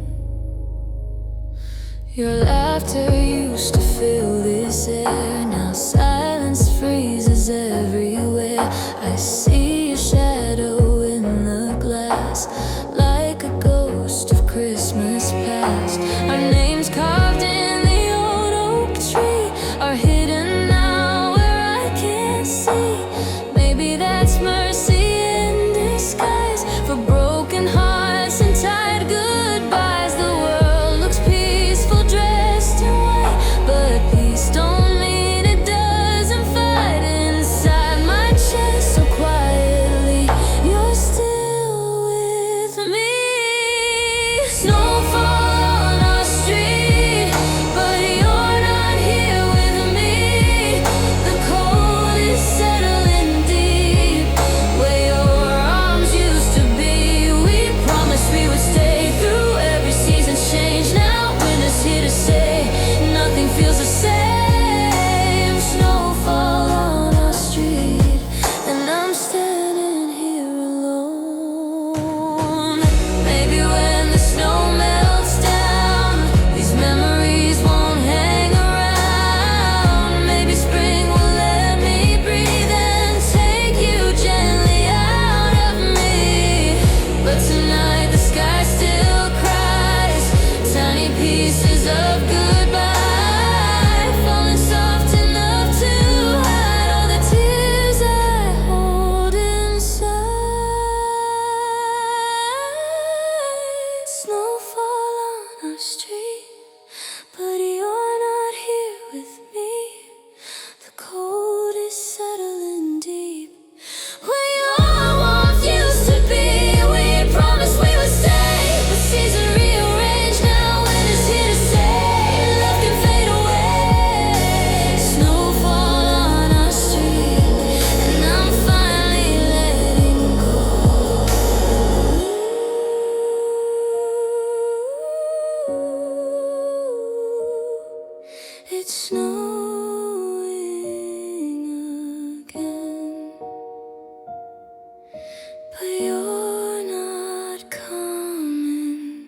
Your laughter used to fill this air, now silence freezes everywhere. I see your shadow in the glass, like a ghost of Christmas past. Our names carved in the old oak tree are hidden now where I can't see. Maybe that's mercy in disguise for broken hearts and tired goodbyes. The world looks peaceful, dressed in white, but peace don't mean it doesn't fight inside my chest so quietly. You're still with but you're not coming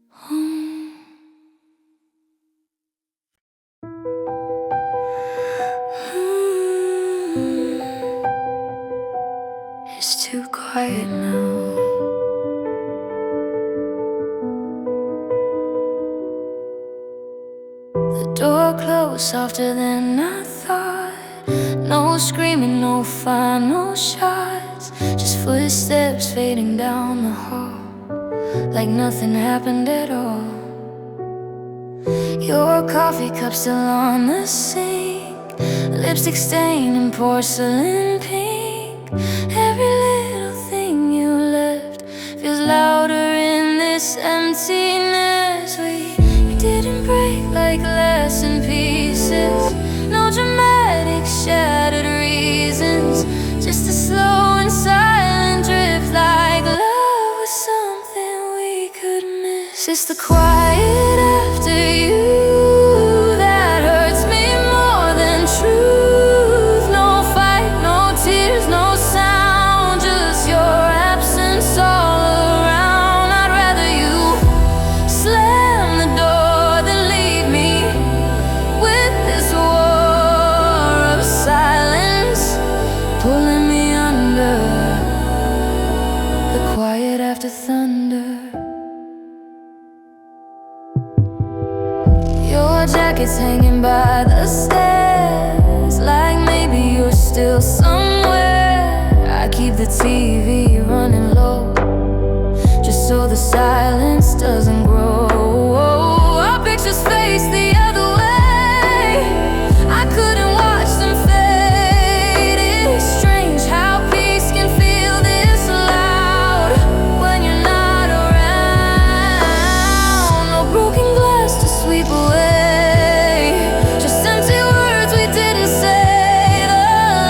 home. It's too quiet now. The door closed softer than I thought. No screaming, no final shots, just footsteps fading down the hall, like nothing happened at all. Your coffee cup still on the sink, lipstick stain and porcelain pink. Every little thing you left feels louder in this emptiness. We didn't break like glass in pieces, no dramatic shattered reasons, just a slow and silent drift, like love was something we could miss. It's the quiet after you that hurts me more than truth. No fight, no tears, no sound, just your absence all around. I'd rather you slam the door than leave me with this war of silence pulling me under. The quiet after thunder. Your jacket's hanging by the stairs, like maybe you're still somewhere. I keep the TV running low, just so the silence doesn't grow. Our pictures face the other way, I couldn't watch them fade. It's strange how peace can feel this loud when you're not around. No broken glass to sweep away, just empty words we didn't say. The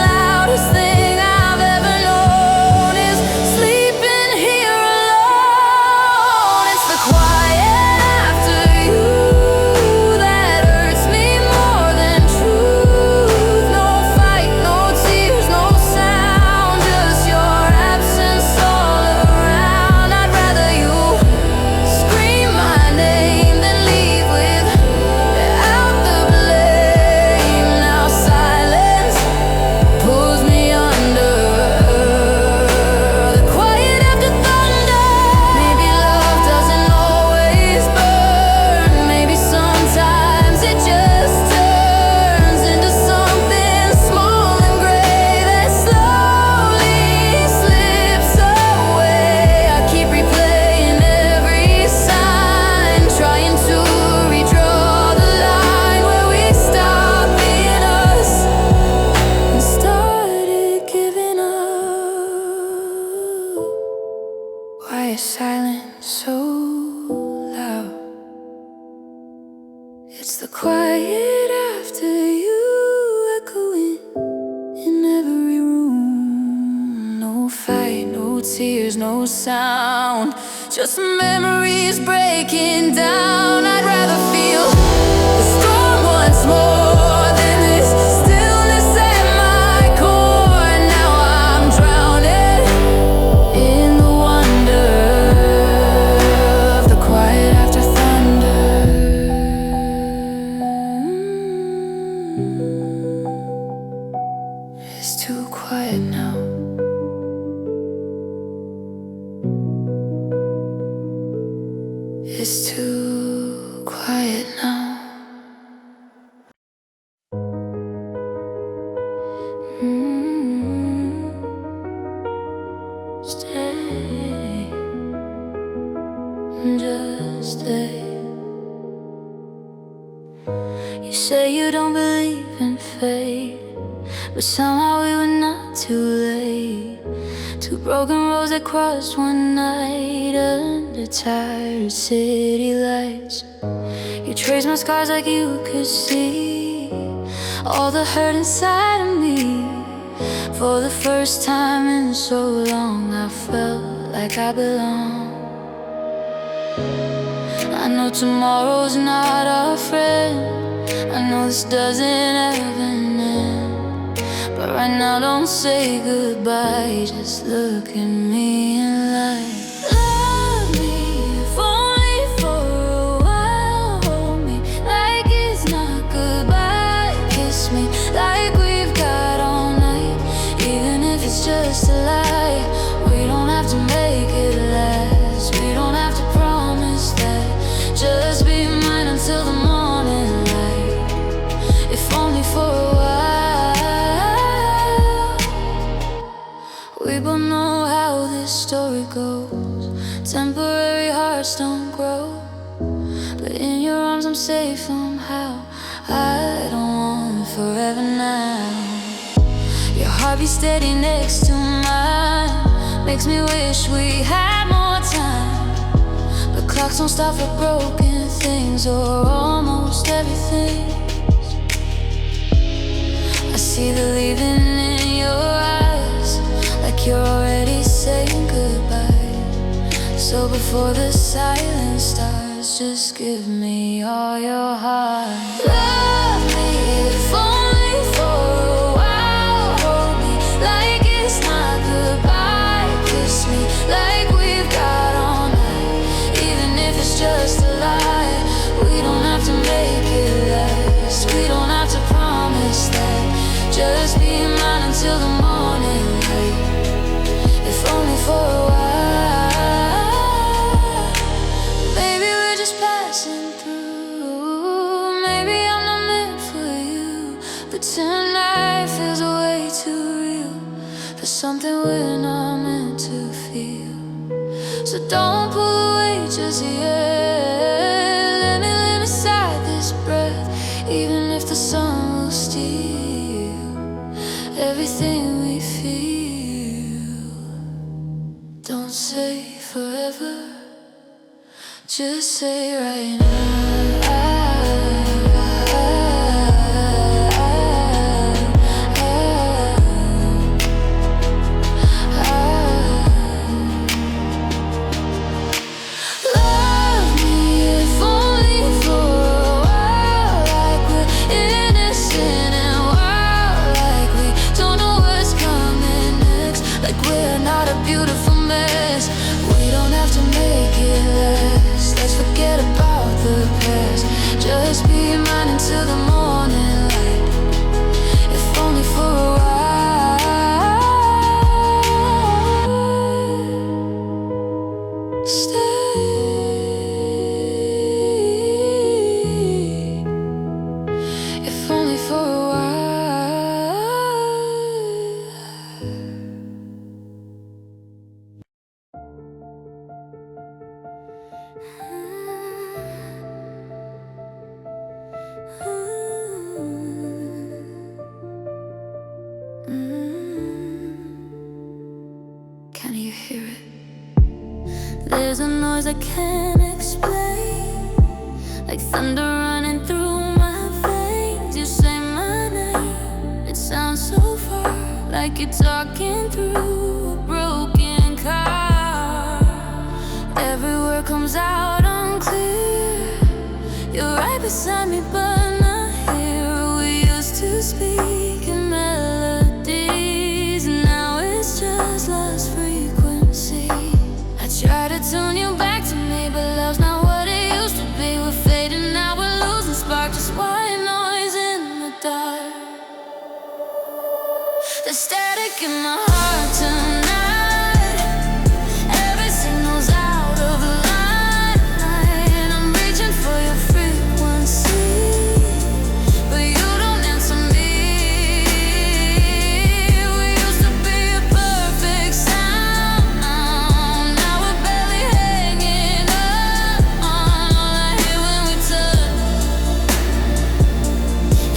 loudest thing I've ever known is sleeping here alone. It's the quiet after you that hurts me more than truth. No fight, no tears, no sound, just your absence all around. I'd rather you scream my name than leave without the blame. Now silence pulls me under. The quiet after thunder. Maybe love doesn't always burn. Maybe sometimes it just turns into something small and gray that slowly slips away. I keep replaying every sign, trying to redraw the line where we stopped being us and started giving up. Why is silence so loud? It's the quiet after you, echoing in every room. No fight, no tears, no sound, just memories breaking down. I'd rather feel the storm once more than this stillness at my core. Now I'm drowning in the wonder of the quiet after thunder. It's too quiet now. It's too quiet now. Stay, just stay. You say you don't believe in fate, but somehow we were not too late. Two broken roads that crossed one night under tired city lights. You traced my scars like you could see all the hurt inside of me. For the first time in so long, I felt like I belong. I know tomorrow's not our friend, I know this doesn't ever end, But right now don't say goodbye, just look at me and lie. Love me, if only for a while. Hold me like it's not goodbye. Kiss me like we've got all night, even if it's just a lie. We don't have to make it last, we don't have to promise that. Just be mine until the morning light, if only for a while. We both know how this story goes. Temporary hearts don't grow, but in your arms I'm safe somehow. I don't want forever now. Your heart beats steady next to mine, makes me wish we had more time. But clocks don't stop for broken things, or almost everything. I see the leaving in your eyes, like you're already saying goodbye. So before the silence starts, just give me all your heart. Love me, if only for a while. Hold me like it's not goodbye. Kiss me like we've got all night, even if it's just a lie. We don't have to make it last, we don't have to promise that. Just be mine until the morning light, if only for a while. Maybe we're just passing through, maybe I'm not meant for you, but tonight feels way too real for something we're not meant to feel. So don't pull away just yet, let me live inside this breath, even if the sun will steal everything we feel. Don't say forever, just say right now. Love me, if only for a while, like we're innocent and wild, like we don't know what's coming next, like we're not a beautiful mess. We don't have to make it last, let's forget about the past. Just be mine until the morning light, if only for a while. Stay, if only for a while. Can you hear it? There's a noise I can't explain, like thunder running through my veins. You say my name, it sounds so far, like you're talking through a broken car. Every word comes out unclear, you're right beside me but not here. We used to speak in melodies, now it's just lost frequency. I try to tune you back to me, but love's not what it used to be. We're fading now, we're losing spark, just white noise in the dark. The static in my heart tonight, every signal's out of line. I'm reaching for your frequency, but you don't answer me. We used to be a perfect sound, now we're barely hanging on. All I hear when we touch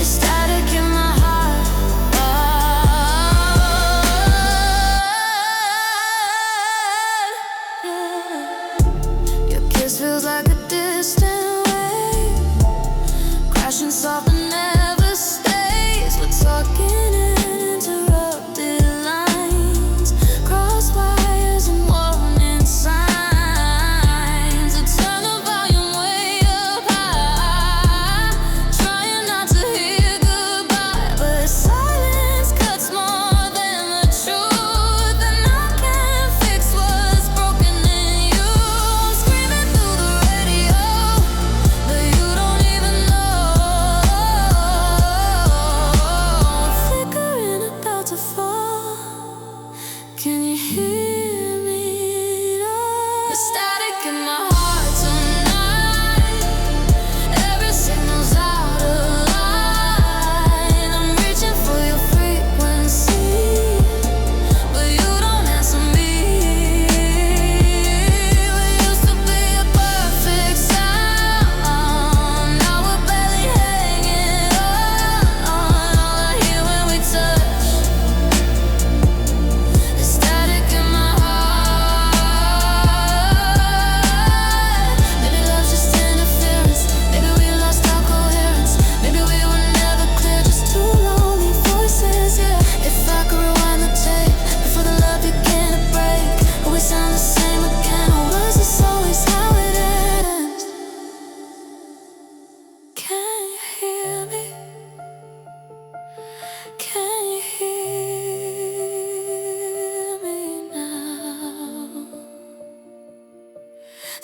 is static in my heart.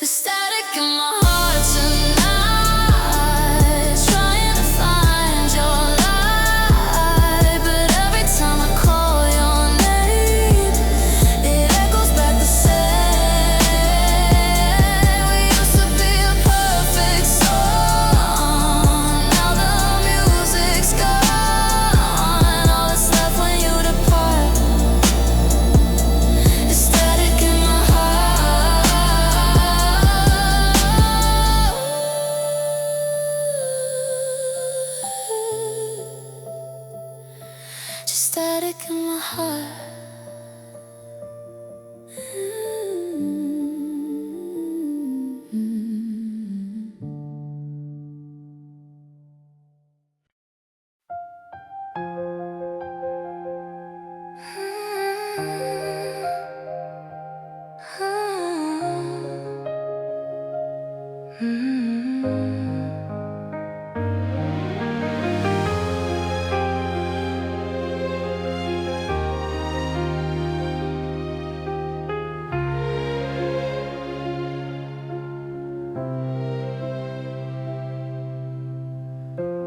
The static in my heart tonight, trying to find your light. But every time I call your name, it echoes back the same. We used to be a perfect song. Now the music's gone. All that's left when you depart is static in my heart. Just static in my heart.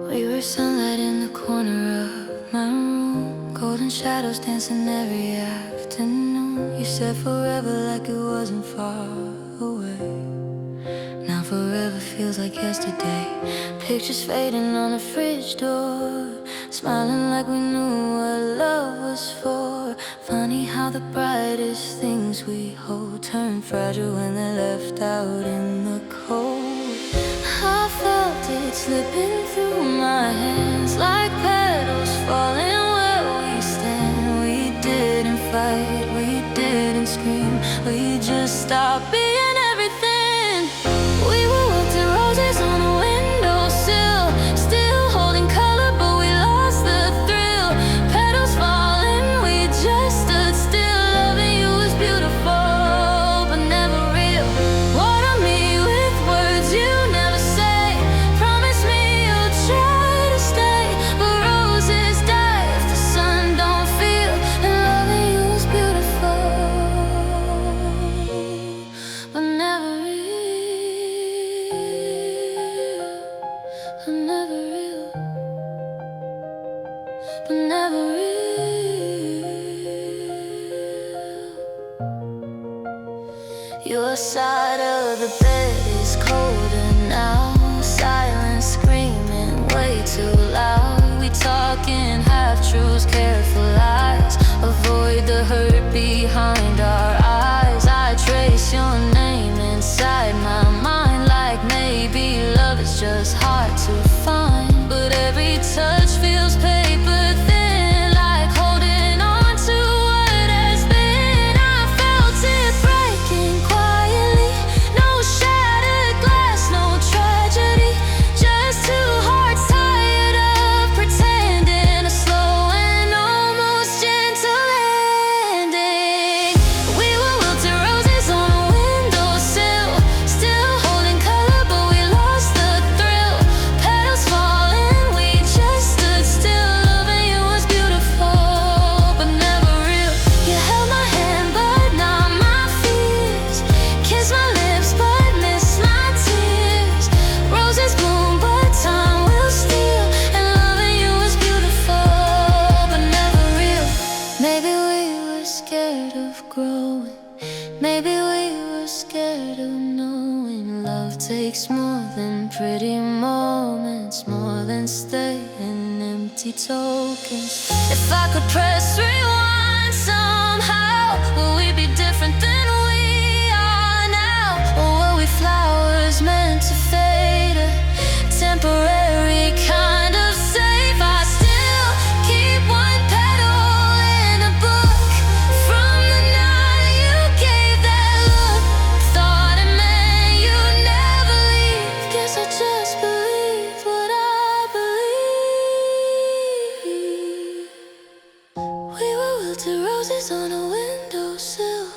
We were sunlight in the corner of my room, golden shadows dancing every afternoon. You said forever like it wasn't far away. Now forever feels like yesterday. Pictures fading on the fridge door, smiling like we knew what love was for. Funny how the brightest things we hold turn fragile when they're left out in the cold. I felt it slipping through my hands like petals falling where we stand. We didn't fight, we didn't scream, we just stopped being everything. We were wilted roses on a windowsill, still holding color but we lost the thrill. Petals falling, we just stood still. Loving you was beautiful but never real. Water me with words you never say. Promise me you'll try to stay, but roses die if the sun don't feel. And loving you was beautiful but never real. But never real. But never real. Your side of the bed is colder now. Silence screaming way too loud. We talk in half-truths, careful lies. Avoid the hurt behind our eyes. I trace your name inside my mind, like maybe love is just hard to find. But every touch feels paper thin, like holding on to what has been. I felt it breaking quietly. No shattered glass, no tragedy. Just two hearts tired of pretending. A slow and almost gentle ending. We were wilted roses on a windowsill, still holding color but we lost the thrill. Petals falling, we just stood still. Loving you was beautiful but never real. You held my hand but not my fears, kissed my lips but missed my tears. Roses bloom but time will steal. And loving you was beautiful but never real. Maybe we were scared of growing, maybe we were scared of knowing. Love takes more than pretty moments, more than staying empty tokens. If I could press rewind somehow, will we be different than we are now? Or were we flowers meant to fade, a temporary kind of safe? I still keep one petal in a book from the night you gave that look. Thought it meant you'd never leave. Guess I just believe what I believe. We were wilted roses on a windowsill,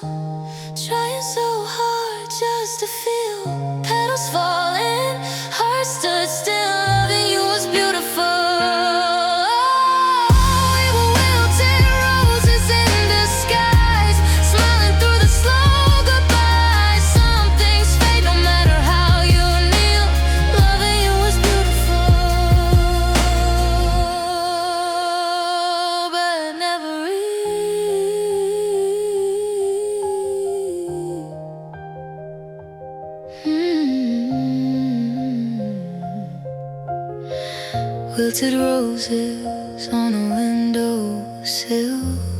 trying so hard just to feel. Petals falling, hearts stood still. Loving you was beautiful. We were wilted roses in disguise, smiling through the slow goodbyes. Some things fade no Wilted roses on a windowsill.